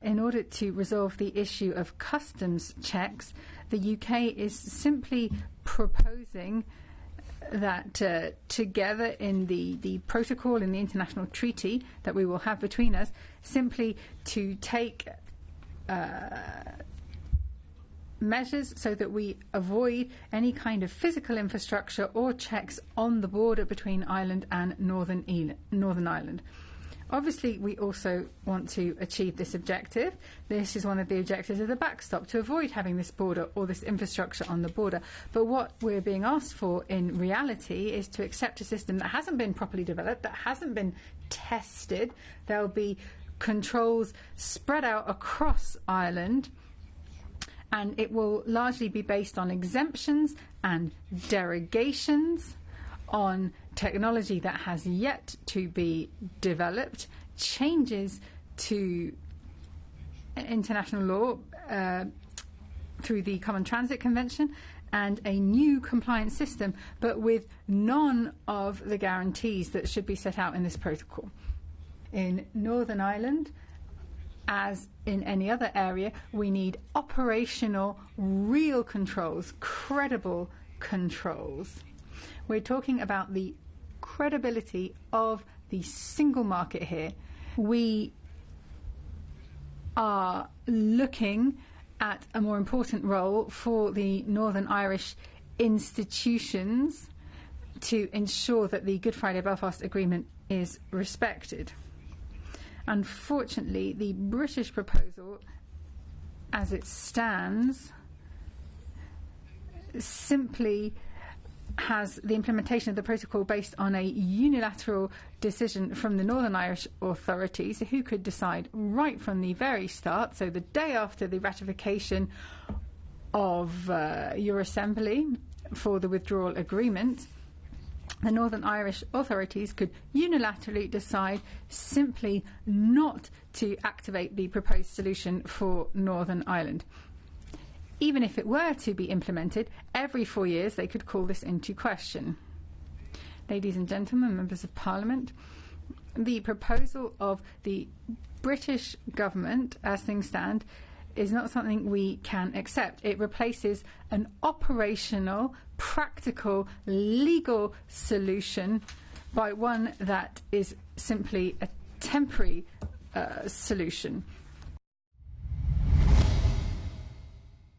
in order to resolve the issue of customs checks, the UK is simply proposing that together in the protocol, in the international treaty that we will have between us, simply to take measures so that we avoid any kind of physical infrastructure or checks on the border between Ireland and Northern Ireland. Obviously, we also want to achieve this objective. This is one of the objectives of the backstop, to avoid having this border or this infrastructure on the border. But what we're being asked for in reality is to accept a system that hasn't been properly developed, that hasn't been tested. There'll be controls spread out across Ireland, and it will largely be based on exemptions and derogations, on technology that has yet to be developed, changes to international law through the Common Transit Convention, and a new compliance system, but with none of the guarantees that should be set out in this protocol. In Northern Ireland, as in any other area, we need operational, real controls, credible controls. We're talking about the credibility of the single market here. We are looking at a more important role for the Northern Irish institutions to ensure that the Good Friday Belfast Agreement is respected. Unfortunately, the British proposal, as it stands, simply has the implementation of the protocol based on a unilateral decision from the Northern Irish authorities, who could decide right from the very start, so the day after the ratification of your assembly for the withdrawal agreement, the Northern Irish authorities could unilaterally decide simply not to activate the proposed solution for Northern Ireland. Even if it were to be implemented, every 4 years they could call this into question. Ladies and gentlemen, members of Parliament, the proposal of the British government, as things stand, is not something we can accept. It replaces an operational, practical, legal solution by one that is simply a temporary solution.